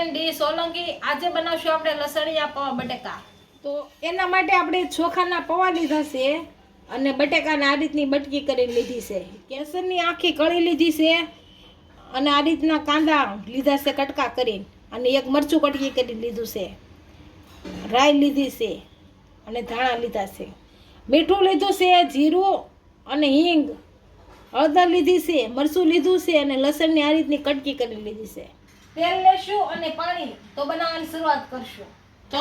બેન ડી સોલંકી આજે બનાવશું આપણે લસણિયા પૌવા બટેકા। તો એના માટે આપણે ચોખાના પૌવા લીધા છે અને બટેકાને આ રીતની બટકી કરી લીધી છે, કેસરની આખી કળી લીધી છે અને આ રીતના કાંદા લીધા છે કટકા કરીને, અને એક મરચું કટકી કરી લીધું છે, રાઈ લીધી છે અને ધાણા લીધા છે, મીઠું લીધું છે, જીરું અને હિંગ, હળદર લીધી છે, મરચું લીધું છે અને લસણની આ રીતની કટકી કરી લીધી છે। તેલ લેશું અને પાણી તો બનાવવાની શરૂઆત કરશું। તો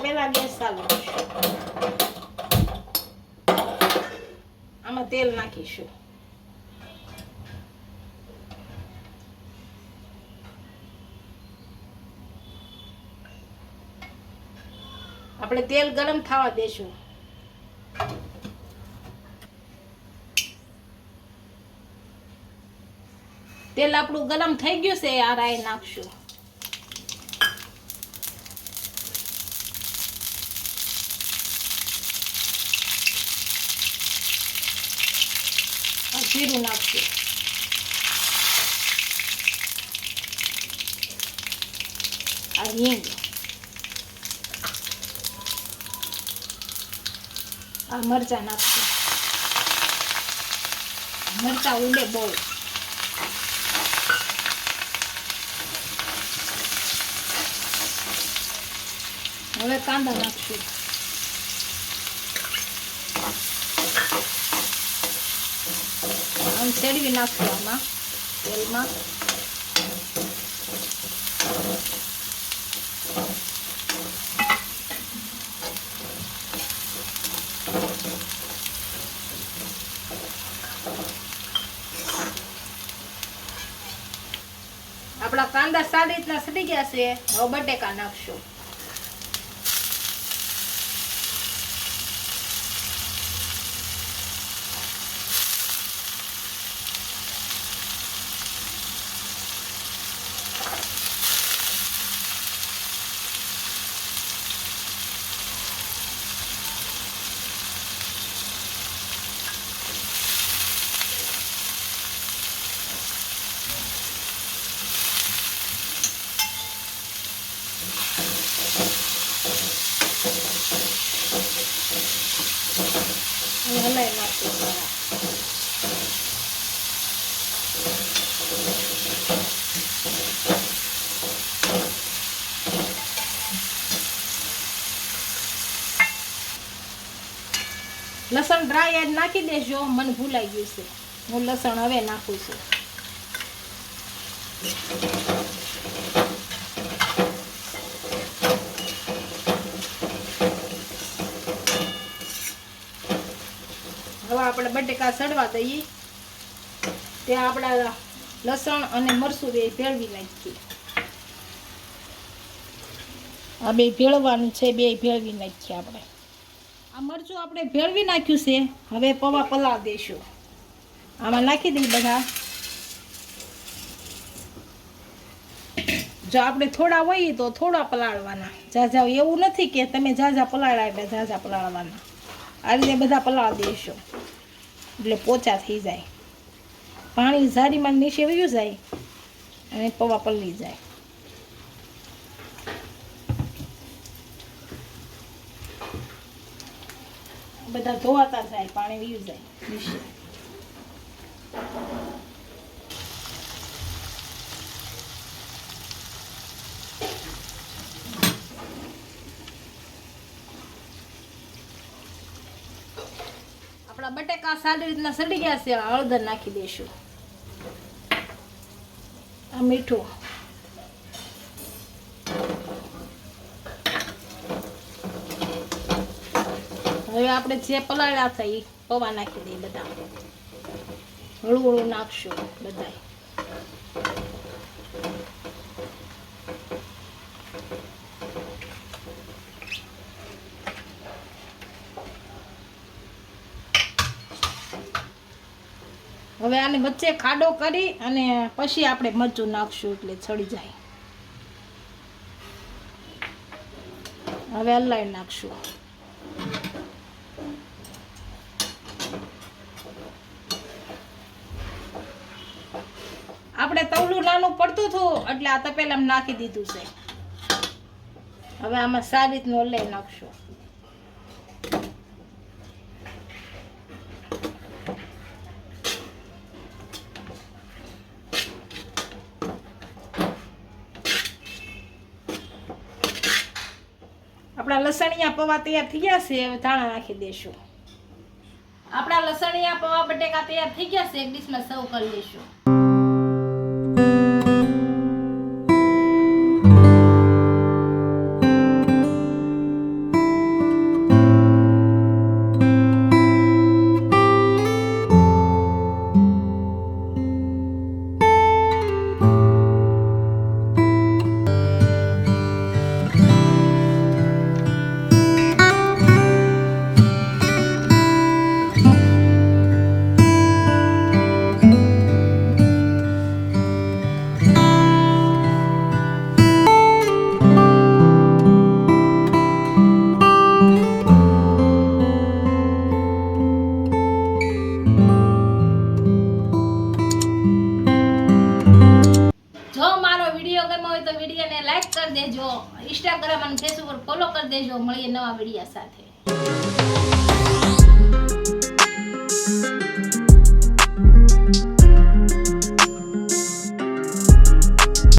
પહેલા ગેસ ચાલુ કરશું, આમાં તેલ નાખીશું। આપણે તેલ ગરમ થવા દેશું। તેલ આપણું ગરમ થઈ ગયું છે, આ રાઈ નાખશું। જીરું નાખશું, આ હિંગ, આ મરચા નાખશું, મરચા ઉડે બહુ। હવે કાંદા નાખશું, આમ શેરવી નાખશું આમાં તેલમાં। આપણા કાંદા સારી રીતના સડી ગયા છે, હવે બટેકા નાખશું। હલાઈ નાખશું લસણ ડ્રાય એડ નાખી દેજો, મને ભૂલાઈ ગયું છે, હું લસણ હવે નાખું છું। હવે આપણે બટેકા સડવા દઈએ, ત્યાં આપણા લસણ અને મરચું બે ભેળવી નાખીએ। આ બે ભેળવાનું છે, બે ભેળવી નાખીએ આપણે। આ મરચું આપણે ભેળવી નાખ્યું છે, હવે પૌવા પલાળ દઈશું, આમાં નાખી દઈએ બધા। જો આપણે થોડા હોઈએ તો થોડા પલાળવાના, ઝાઝા એવું નથી કે તમે ઝાઝા પલાળ્યા એટલે ઝાઝા પલાળવાના, આ રીતે બધા પલાળ દઈશું એટલે પોચા થઈ જાય, પાણી ઝારીમાં નીચે વયું જાય અને પૌવા પલળી જાય। બધા ધોવાતા જાય, પાણી વયું જાય નીચે। આપણા બટેકા સારી રીતના સડી ગયા છે, હળદર નાખી દઈશું, આ મીઠું, હવે આપણે જે પલાળ્યા હતા એ પૌવા નાખી દઈએ બધા, હળવું હળવું નાખશું બધા। હવે આને વચ્ચે ખાડો કરી અને પછી આપણે મરચું નાખશું એટલે ચડી જાય। હવે હલાવી નાખશું। આપણે તવલું મોલાનું પડતું હતું એટલે આ તપેલામાં નાખી દીધું છે. હવે આમાં સારી રીતનું હલાવી નાખશું. આપણા લસણિયા પૌવા તૈયાર થઈ ગયા છે. હવે ધાણા નાખી દેશું. આપણા લસણિયા પૌવા બટેકા તૈયાર થઈ ગયા છે. એક ડીશમાં સર્વ કરી લઈશું. તો વિડીયોને લાઈક કરી દેજો, ઇન્સ્ટાગ્રામ અને ફેસબુક પર ફોલો કરી દેજો. મળીએ નવા વિડીયો સાથે.